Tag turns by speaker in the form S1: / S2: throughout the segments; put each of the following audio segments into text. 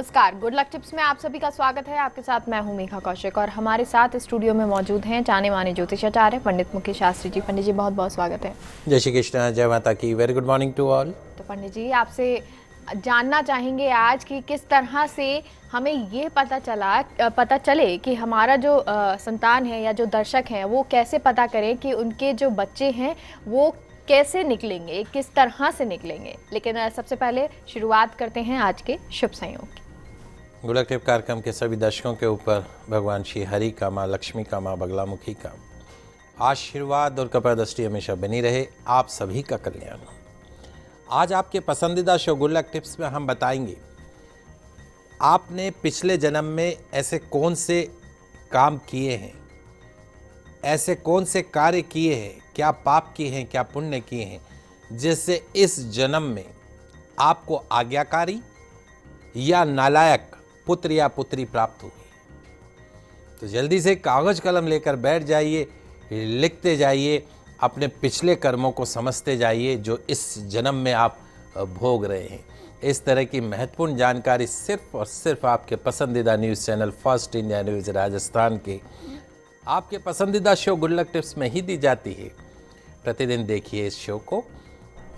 S1: नमस्कार, good luck tips में आप सभी का स्वागत है। आपके साथ मैं हूं मेघा कौशिक और हमारे साथ स्टूडियो में मौजूद हैं जाने माने ज्योतिषाचार्य पंडित मुकेश शास्त्री जी। पंडित जी बहुत बहुत स्वागत है।
S2: जय श्री कृष्ण, जय माता की। Very good morning to all.
S1: तो पंडित जी आपसे जानना चाहेंगे आज कि किस तरह से हमें ये पता चले कि हमारा जो संतान है या जो दर्शक हैं वो कैसे पता करें कि उनके जो बच्चे हैं वो कैसे निकलेंगे, किस तरह से निकलेंगे। लेकिन सबसे पहले शुरुआत करते हैं आज के शुभ संयोग की।
S2: गुड लक टिप कार्यक्रम के सभी दर्शकों के ऊपर भगवान श्री हरि का, माँ लक्ष्मी का, माँ बगलामुखी का आशीर्वाद और कृपा दृष्टि हमेशा बनी रहे। आप सभी का कल्याण हो। आज आपके पसंदीदा शो गुड लक टिप्स में हम बताएंगे आपने पिछले जन्म में ऐसे कौन से काम किए हैं, ऐसे कौन से कार्य किए हैं, क्या पाप किए हैं, क्या पुण्य किए हैं, जिससे इस जन्म में आपको आज्ञाकारी या नालायक पुत्र या पुत्री प्राप्त हुई। तो जल्दी से कागज कलम लेकर बैठ जाइए, लिखते जाइए, अपने पिछले कर्मों को समझते जाइए जो इस जन्म में आप भोग रहे हैं। इस तरह की महत्वपूर्ण जानकारी सिर्फ और सिर्फ आपके पसंदीदा news channel first India news Rajasthan के आपके पसंदीदा शो गुड लक टिप्स में ही दी जाती है। प्रतिदिन देखिए इस शो को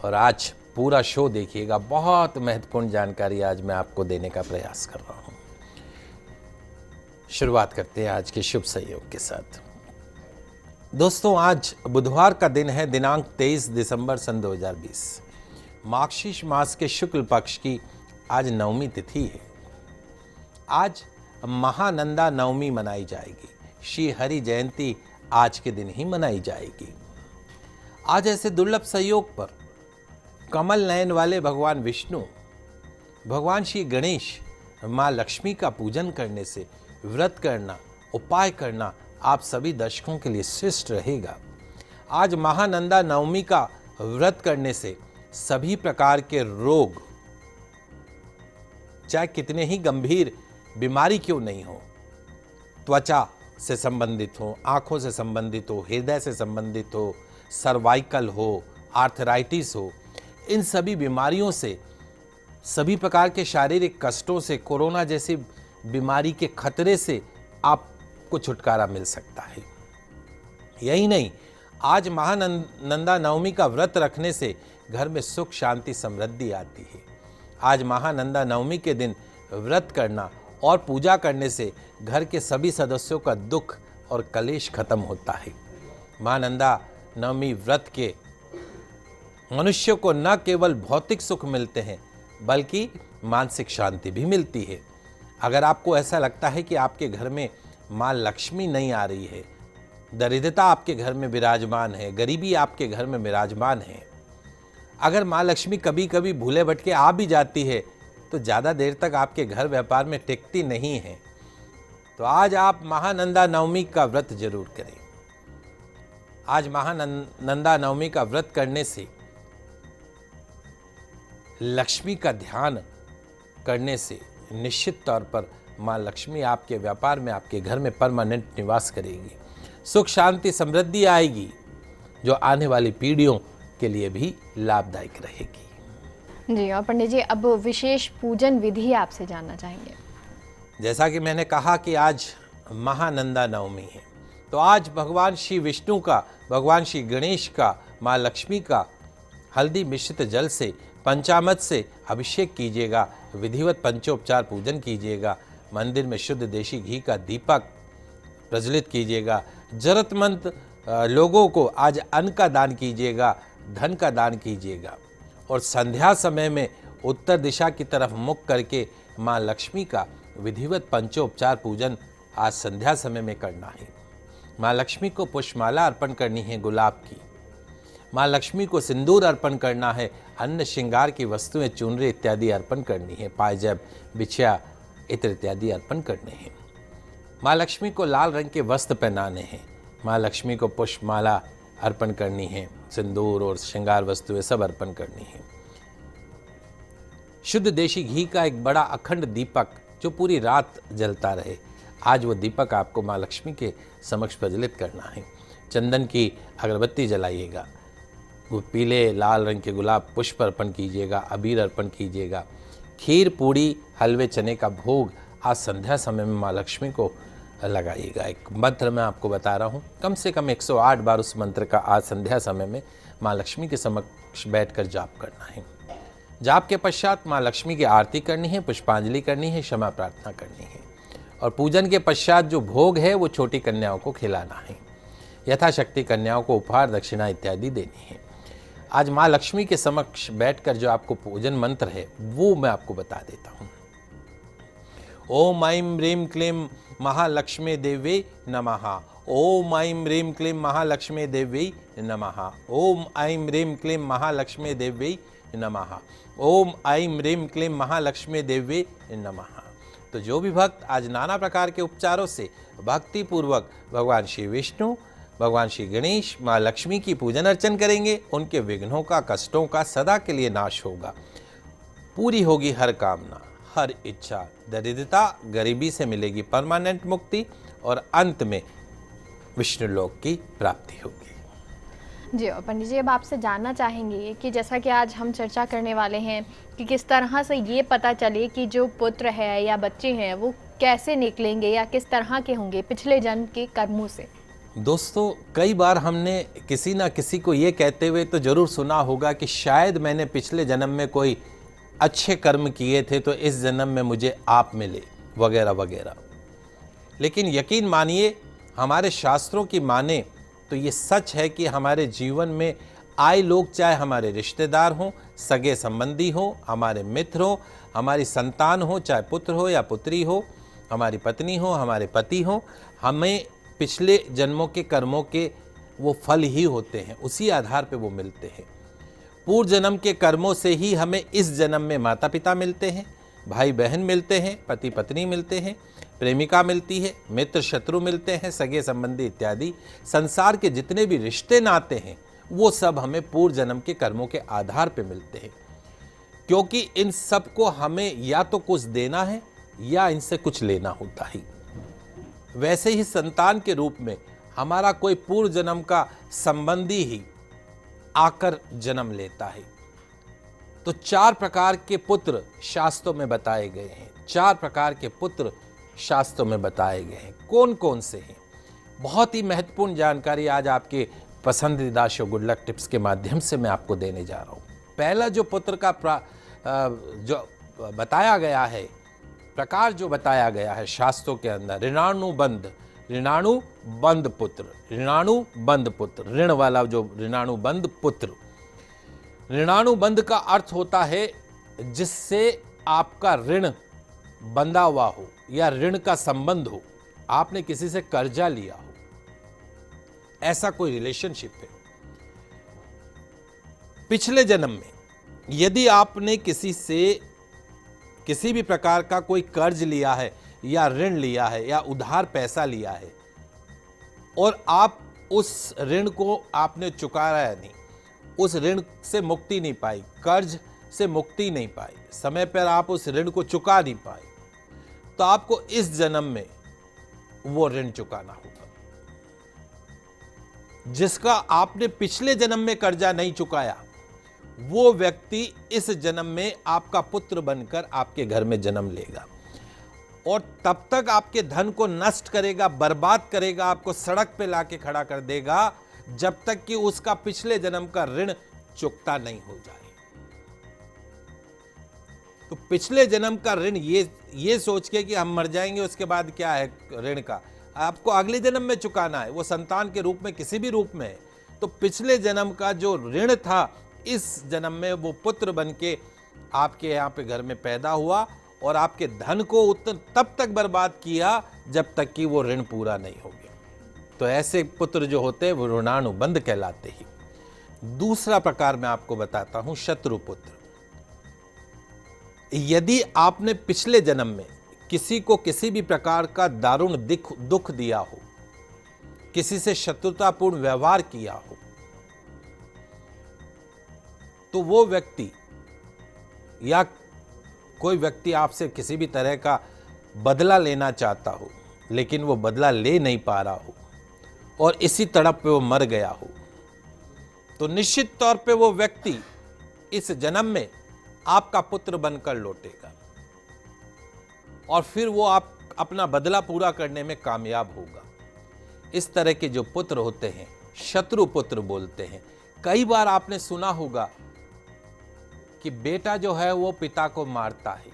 S2: और आज पूरा शो देखिएगा। बहुत महत्वपूर्ण जानकारी आज मैं आपको देने का प्रयास कर रहा हूँ। शुरुआत करते हैं आज के शुभ संयोग के साथ। दोस्तों, आज बुधवार का दिन है, दिनांक 23 दिसंबर सन 2020। मार्गशीर्ष मास के शुक्ल पक्ष की आज नवमी तिथि है। आज महानंदा नवमी मनाई जाएगी। श्री हरि जयंती आज के दिन ही मनाई जाएगी। आज ऐसे दुर्लभ संयोग पर कमल नयन वाले भगवान विष्णु, भगवान श्री गणेश, माँ लक्ष्मी का पूजन करने से व्रत करना, उपाय करना आप सभी दर्शकों के लिए श्रेष्ठ रहेगा। आज महानंदा नवमी का व्रत करने से सभी प्रकार के रोग, चाहे कितने ही गंभीर बीमारी क्यों नहीं हो, त्वचा से संबंधित हो, आंखों से संबंधित हो, हृदय से संबंधित हो, सर्वाइकल हो, आर्थराइटिस हो, इन सभी बीमारियों से, सभी प्रकार के शारीरिक कष्टों से, कोरोना जैसी बीमारी के खतरे से आपको छुटकारा मिल सकता है। यही नहीं, आज महानंदा नवमी का व्रत रखने से घर में सुख, शांति, समृद्धि आती है। आज महानंदा नवमी के दिन व्रत करना और पूजा करने से घर के सभी सदस्यों का दुख और कलेश खत्म होता है। महानंदा नवमी व्रत के मनुष्य को न केवल भौतिक सुख मिलते हैं बल्कि मानसिक शांति भी मिलती है। अगर आपको ऐसा लगता है कि आपके घर में माँ लक्ष्मी नहीं आ रही है, दरिद्रता आपके घर में विराजमान है, गरीबी आपके घर में विराजमान है, अगर माँ लक्ष्मी कभी कभी भूले भटके आ भी जाती है तो ज़्यादा देर तक आपके घर व्यापार में टिकती नहीं है, तो आज आप महानंदा नवमी का व्रत जरूर करें। आज महानंदा नवमी का व्रत करने से, लक्ष्मी का ध्यान करने से निश्चित तौर पर माँ लक्ष्मी आपके व्यापार में, आपके घर में परमानेंट निवास करेगी। सुख, शांति, समृद्धि आएगी जो आने वाली पीढ़ियों के लिए भी लाभदायक रहेगी।
S1: जी, और पंडित जी अब विशेष पूजन विधि आपसे जानना चाहेंगे।
S2: जैसा कि मैंने कहा कि आज महानंदा नवमी है, तो आज भगवान श्री विष्णु का, भगवान श्री गणेश का, माँ लक्ष्मी का हल्दी मिश्रित जल से, पंचामृत से अभिषेक कीजिएगा। विधिवत पंचोपचार पूजन कीजिएगा। मंदिर में शुद्ध देशी घी का दीपक प्रज्वलित कीजिएगा। जरूरतमंद लोगों को आज अन्न का दान कीजिएगा, धन का दान कीजिएगा। और संध्या समय में उत्तर दिशा की तरफ मुख करके माँ लक्ष्मी का विधिवत पंचोपचार पूजन आज संध्या समय में करना है। माँ लक्ष्मी को पुष्पमाला अर्पण करनी है गुलाब की। माँ लक्ष्मी को सिंदूर अर्पण करना है। अन्य श्रृंगार की वस्तुएं, चुनरी इत्यादि अर्पण करनी है। पायजेब, बिछिया, इत्र इत्यादि अर्पण करने हैं। माँ लक्ष्मी को लाल रंग के वस्त्र पहनाने हैं। माँ लक्ष्मी को पुष्पमाला अर्पण करनी है। सिंदूर और श्रृंगार वस्तुएं सब अर्पण करनी है। शुद्ध देशी घी का एक बड़ा अखंड दीपक जो पूरी रात जलता रहे, आज वो दीपक आपको माँ लक्ष्मी के समक्ष प्रज्वलित करना है। चंदन की अगरबत्ती जलाइएगा। वो पीले लाल रंग के गुलाब पुष्प अर्पण कीजिएगा, अबीर अर्पण कीजिएगा। खीर पूड़ी हलवे चने का भोग आज संध्या समय में माँ लक्ष्मी को लगाइएगा। एक मंत्र मैं आपको बता रहा हूँ, कम से कम 108 बार उस मंत्र का आज संध्या समय में माँ लक्ष्मी के समक्ष बैठकर जाप करना है। जाप के पश्चात माँ लक्ष्मी की आरती करनी है, पुष्पांजलि करनी है, क्षमा प्रार्थना करनी है और पूजन के पश्चात जो भोग है वो छोटी कन्याओं को खिलाना है। यथाशक्ति कन्याओं को उपहार दक्षिणा इत्यादि देनी है। आज माँ लक्ष्मी के समक्ष बैठकर जो आपको पूजन मंत्र है वो मैं आपको बता देता हूँ। ओम ऐं ह्रीं क्लीं महालक्ष्मी देवी नमः। ओम ऐं ह्रीं क्लीं महालक्ष्मी देवी नमः। ओम ऐं ह्रीं क्लीं महालक्ष्मी देवी नमः। ओम ऐं ह्रीं क्लीं महालक्ष्मी देवी नमः। तो जो भी भक्त आज नाना प्रकार के उपचारों से भक्ति पूर्वक भगवान श्री विष्णु, भगवान श्री गणेश, माँ लक्ष्मी की पूजन अर्चन करेंगे, उनके विघ्नों का, कष्टों का सदा के लिए नाश होगा। पूरी होगी हर कामना, हर इच्छा, दरिद्रता गरीबी से मिलेगी परमानेंट मुक्ति और अंत में विष्णु लोक की प्राप्ति होगी।
S1: जी और पंडित जी, अब आपसे जानना चाहेंगे कि जैसा कि आज हम चर्चा करने वाले हैं कि किस तरह से ये पता चले कि जो पुत्र है या बच्चे हैं वो कैसे निकलेंगे या किस तरह के होंगे पिछले जन्म के कर्मों से।
S2: दोस्तों, कई बार हमने किसी ना किसी को ये कहते हुए तो जरूर सुना होगा कि शायद मैंने पिछले जन्म में कोई अच्छे कर्म किए थे तो इस जन्म में मुझे आप मिले, वगैरह वगैरह। लेकिन यकीन मानिए, हमारे शास्त्रों की माने तो ये सच है कि हमारे जीवन में आए लोग, चाहे हमारे रिश्तेदार हों, सगे संबंधी हों, हमारे मित्र हों, हमारी संतान हो, चाहे पुत्र हो या पुत्री हो, हमारी पत्नी हो, हमारे पति हो, हमें पिछले जन्मों के कर्मों के वो फल ही होते हैं, उसी आधार पे वो मिलते हैं। पूर्व जन्म के कर्मों से ही हमें इस जन्म में माता पिता मिलते हैं, भाई बहन मिलते हैं, पति पत्नी मिलते हैं, प्रेमिका मिलती है, मित्र शत्रु मिलते हैं, सगे संबंधी इत्यादि। संसार के जितने भी रिश्ते नाते हैं वो सब हमें पूर्व जन्म के कर्मों के आधार पे मिलते हैं, क्योंकि इन सब को हमें या तो कुछ देना है या इनसे कुछ लेना होता है। वैसे ही संतान के रूप में हमारा कोई पूर्व जन्म का संबंधी ही आकर जन्म लेता है। तो 4 प्रकार के पुत्र शास्त्रों में बताए गए हैं। 4 प्रकार के पुत्र शास्त्रों में बताए गए हैं। कौन कौन से हैं? बहुत ही महत्वपूर्ण जानकारी आज आपके पसंदीदा शो गुड लक टिप्स के माध्यम से मैं आपको देने जा रहा हूँ। पहला जो पुत्र का जो बताया गया है, प्रकार जो बताया गया है शास्त्रों के अंदर, ऋणानुबंध पुत्र, ऋणानुबंध पुत्र, ऋण वाला जो ऋणानुबंध पुत्र। ऋणानुबंध का अर्थ होता है जिससे आपका ऋण बंधा हुआ हो या ऋण का संबंध हो, आपने किसी से कर्जा लिया हो, ऐसा कोई रिलेशनशिप है। पिछले जन्म में यदि आपने किसी से किसी भी प्रकार का कोई कर्ज लिया है या ऋण लिया है या उधार पैसा लिया है और आप उस ऋण को आपने चुकाया नहीं, उस ऋण से मुक्ति नहीं पाई, कर्ज से मुक्ति नहीं पाई, समय पर आप उस ऋण को चुका नहीं पाए, तो आपको इस जन्म में वो ऋण चुकाना होगा। जिसका आपने पिछले जन्म में कर्जा नहीं चुकाया, वो व्यक्ति इस जन्म में आपका पुत्र बनकर आपके घर में जन्म लेगा और तब तक आपके धन को नष्ट करेगा, बर्बाद करेगा, आपको सड़क पे लाके खड़ा कर देगा जब तक कि उसका पिछले जन्म का ऋण चुकता नहीं हो जाए। तो पिछले जन्म का ऋण ये सोच के कि हम मर जाएंगे उसके बाद क्या है ऋण का, आपको अगले जन्म में चुकाना है, वो संतान के रूप में किसी भी रूप में है। तो पिछले जन्म का जो ऋण था इस जन्म में वो पुत्र बनके आपके यहाँ पे घर में पैदा हुआ और आपके धन को तब तक बर्बाद किया जब तक कि वो ऋण पूरा नहीं हो गया। तो ऐसे पुत्र जो होते हैं वो ऋणानुबंध कहलाते ही। दूसरा प्रकार मैं आपको बताता हूं, शत्रु पुत्र। यदि आपने पिछले जन्म में किसी को किसी भी प्रकार का दारुण दुख दिया हो, किसी से शत्रुतापूर्ण व्यवहार किया हो, तो वो व्यक्ति या कोई व्यक्ति आपसे किसी भी तरह का बदला लेना चाहता हो लेकिन वो बदला ले नहीं पा रहा हो और इसी तड़प पे वो मर गया हो, तो निश्चित तौर पे वो व्यक्ति इस जन्म में आपका पुत्र बनकर लौटेगा। और फिर वो आप अपना बदला पूरा करने में कामयाब होगा। इस तरह के जो पुत्र होते हैं शत्रु पुत्र बोलते हैं। कई बार आपने सुना होगा कि बेटा जो है वो पिता को मारता है,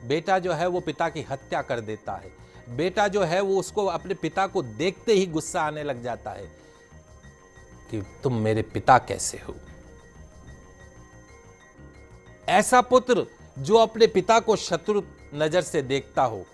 S2: बेटा जो है वो पिता की हत्या कर देता है, बेटा जो है वो उसको अपने पिता को देखते ही गुस्सा आने लग जाता है कि तुम मेरे पिता कैसे हो। ऐसा पुत्र जो अपने पिता को शत्रु नजर से देखता हो,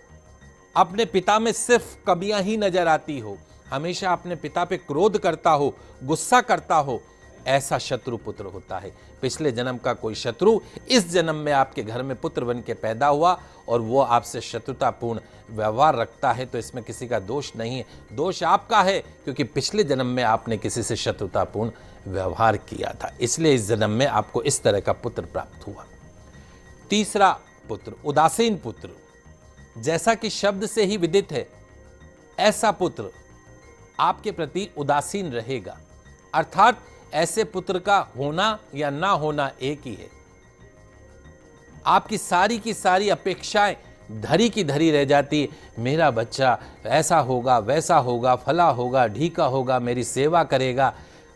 S2: अपने पिता में सिर्फ कमियां ही नजर आती हो, हमेशा अपने पिता पे क्रोध करता हो, गुस्सा करता हो, ऐसा शत्रु पुत्र होता है। पिछले जन्म का कोई शत्रु इस जन्म में आपके घर में पुत्र बन के पैदा हुआ और वो आपसे शत्रुतापूर्ण व्यवहार रखता है, तो इसमें किसी का दोष नहीं है, दोष आपका है, क्योंकि पिछले जन्म में आपने किसी से शत्रुतापूर्ण व्यवहार किया था, इसलिए इस जन्म में आपको इस तरह का पुत्र प्राप्त हुआ। तीसरा पुत्र उदासीन पुत्र। जैसा कि शब्द से ही विदित है, ऐसा पुत्र आपके प्रति उदासीन रहेगा, अर्थात ऐसे पुत्र का होना या ना होना एक ही है। आपकी सारी की सारी अपेक्षाएं धरी की धरी रह जाती है, मेरा बच्चा ऐसा होगा, वैसा होगा, फला होगा, ढीका होगा, मेरी सेवा करेगा,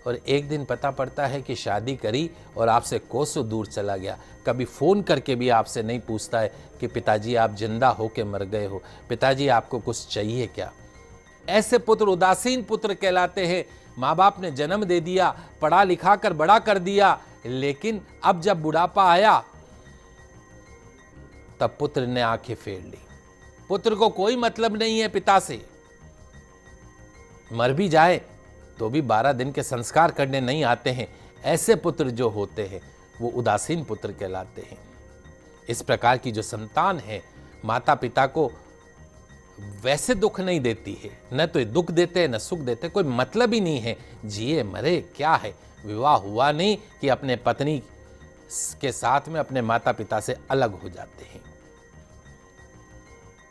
S2: और एक दिन पता पड़ता है कि शादी करी और आपसे कोसों दूर चला गया। कभी फ़ोन करके भी आपसे नहीं पूछता है कि पिताजी आप जिंदा हो के मर गए हो, पिताजी आपको कुछ चाहिए क्या। ऐसे पुत्र उदासीन पुत्र कहलाते हैं। माँ बाप ने जन्म दे दिया, पढ़ा लिखा कर बड़ा कर दिया, लेकिन अब जब बुढ़ापा आया तब पुत्र ने आंखें फेर ली। पुत्र को कोई मतलब नहीं है पिता से, मर भी जाए तो भी 12 दिन के संस्कार करने नहीं आते हैं। ऐसे पुत्र जो होते हैं वो उदासीन पुत्र कहलाते हैं। इस प्रकार की जो संतान है माता पिता को वैसे दुख नहीं देती है, न तो दुख देते हैं न सुख देते, कोई मतलब ही नहीं है, जिए मरे क्या है। विवाह हुआ नहीं कि अपने पत्नी के साथ में अपने माता पिता से अलग हो जाते हैं।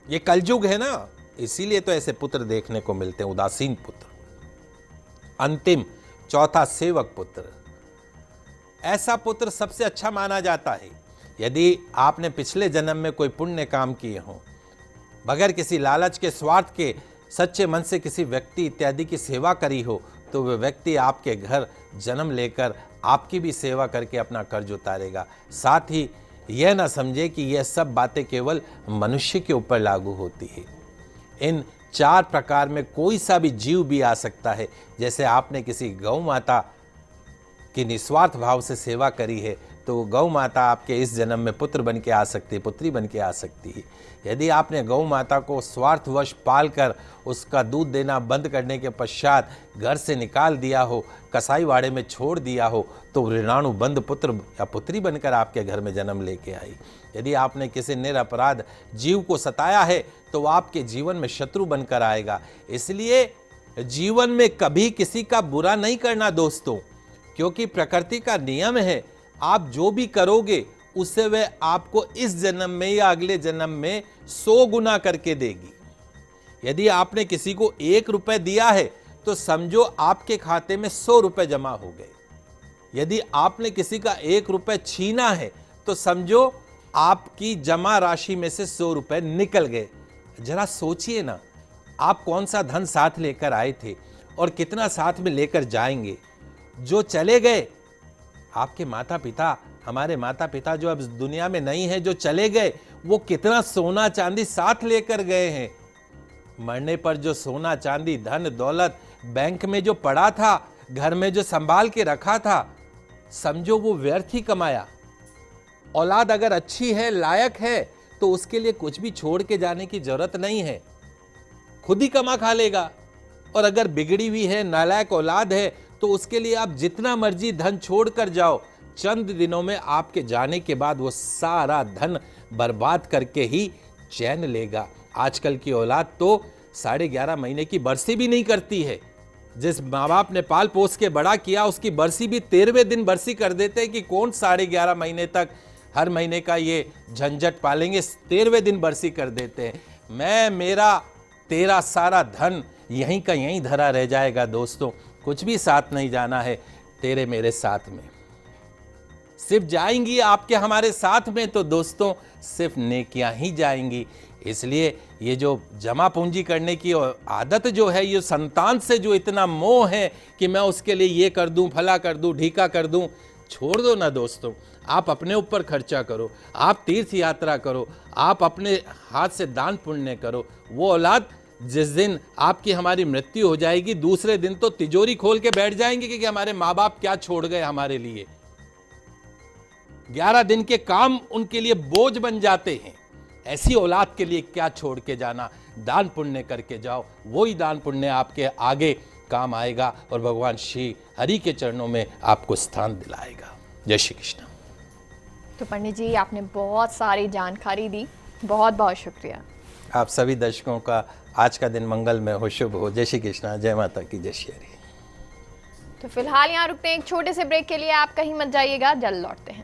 S2: ये कलयुग है ना, इसीलिए तो ऐसे पुत्र देखने को मिलते हैं, उदासीन पुत्र। अंतिम चौथा सेवक पुत्र। ऐसा पुत्र सबसे अच्छा माना जाता है। यदि आपने पिछले जन्म में कोई पुण्य काम किए हों, बगैर किसी लालच के, स्वार्थ के, सच्चे मन से किसी व्यक्ति इत्यादि की सेवा करी हो, तो वह व्यक्ति आपके घर जन्म लेकर आपकी भी सेवा करके अपना कर्ज उतारेगा। साथ ही यह ना समझे कि यह सब बातें केवल मनुष्य के ऊपर लागू होती है। इन 4 प्रकार में कोई सा भी जीव भी आ सकता है। जैसे आपने किसी गौ माता की निस्वार्थ भाव से सेवा करी है, तो गौ माता आपके इस जन्म में पुत्र बन के आ सकती है, पुत्री बन के आ सकती है। यदि आपने गौ माता को स्वार्थवश पालकर उसका दूध देना बंद करने के पश्चात घर से निकाल दिया हो, कसाईवाड़े में छोड़ दिया हो, तो ऋणानुबंध पुत्र या पुत्री बनकर आपके घर में जन्म लेके आई। यदि आपने किसी निरपराध जीव को सताया है, तो आपके जीवन में शत्रु बनकर आएगा। इसलिए जीवन में कभी किसी का बुरा नहीं करना दोस्तों, क्योंकि प्रकृति का नियम है, आप जो भी करोगे उससे वह आपको इस जन्म में या अगले जन्म में 100 गुना करके देगी। यदि आपने किसी को 1 रुपए दिया है, तो समझो आपके खाते में 100 रुपए जमा हो गए। यदि आपने किसी का 1 रुपए छीना है, तो समझो आपकी जमा राशि में से 100 रुपए निकल गए। जरा सोचिए ना, आप कौन सा धन साथ लेकर आए थे और कितना साथ में लेकर जाएंगे। जो चले गए आपके माता पिता, हमारे माता पिता जो अब दुनिया में नहीं है, जो चले गए, वो कितना सोना चांदी साथ लेकर गए हैं। मरने पर जो सोना चांदी धन दौलत बैंक में जो पड़ा था, घर में जो संभाल के रखा था, समझो वो व्यर्थ ही कमाया। औलाद अगर अच्छी है, लायक है, तो उसके लिए कुछ भी छोड़ के जाने की जरूरत नहीं है, खुद ही कमा खा लेगा। और अगर बिगड़ी हुई है, नालायक औलाद है, तो उसके लिए आप जितना मर्जी धन छोड़ कर जाओ, चंद दिनों में आपके जाने के बाद वो सारा धन बर्बाद करके ही चैन लेगा। आजकल की औलाद तो 11.5 महीने की बरसी भी नहीं करती है। जिस माँ बाप ने पाल पोस के बड़ा किया, उसकी बरसी भी 13वें दिन बरसी कर देते हैं कि कौन 11.5 महीने तक हर महीने का ये झंझट पालेंगे। 13वें दिन बरसी कर देते हैं। मैं, मेरा, तेरा सारा धन यहीं का यहीं धरा रह जाएगा दोस्तों, कुछ भी साथ नहीं जाना है तेरे मेरे साथ में। सिर्फ जाएंगी आपके हमारे साथ में तो दोस्तों सिर्फ नेकियां ही जाएंगी। इसलिए ये जो जमा पूंजी करने की आदत जो है, ये संतान से जो इतना मोह है कि मैं उसके लिए ये कर दूं, फला कर दूं, ढीका कर दूं, छोड़ दो ना दोस्तों। आप अपने ऊपर खर्चा करो, आप तीर्थ यात्रा करो, आप अपने हाथ से दान पुण्य करो। वो औलाद जिस दिन आपकी हमारी मृत्यु हो जाएगी, दूसरे दिन तो तिजोरी खोल के बैठ जाएंगे कि हमारे माँ बाप क्या छोड़ गए हमारे लिए। 11 दिन के काम उनके लिए बोझ बन जाते हैं। ऐसी औलाद के लिए क्या छोड़ के जाना, दान पुण्य करके जाओ, वही दान पुण्य आपके आगे काम आएगा और भगवान श्री हरि के चरणों में आपको स्थान दिलाएगा। जय श्री कृष्ण।
S1: तो पंडित जी आपने बहुत सारी जानकारी दी, बहुत बहुत शुक्रिया।
S2: आप सभी दर्शकों का आज का दिन मंगलमय हो, शुभ हो। जय श्री कृष्ण, जय माता की, जय श्री हरि।
S1: तो फिलहाल यहाँ रुकते हैं एक छोटे से ब्रेक के लिए, आप कहीं मत जाइएगा, जल्द लौटते हैं।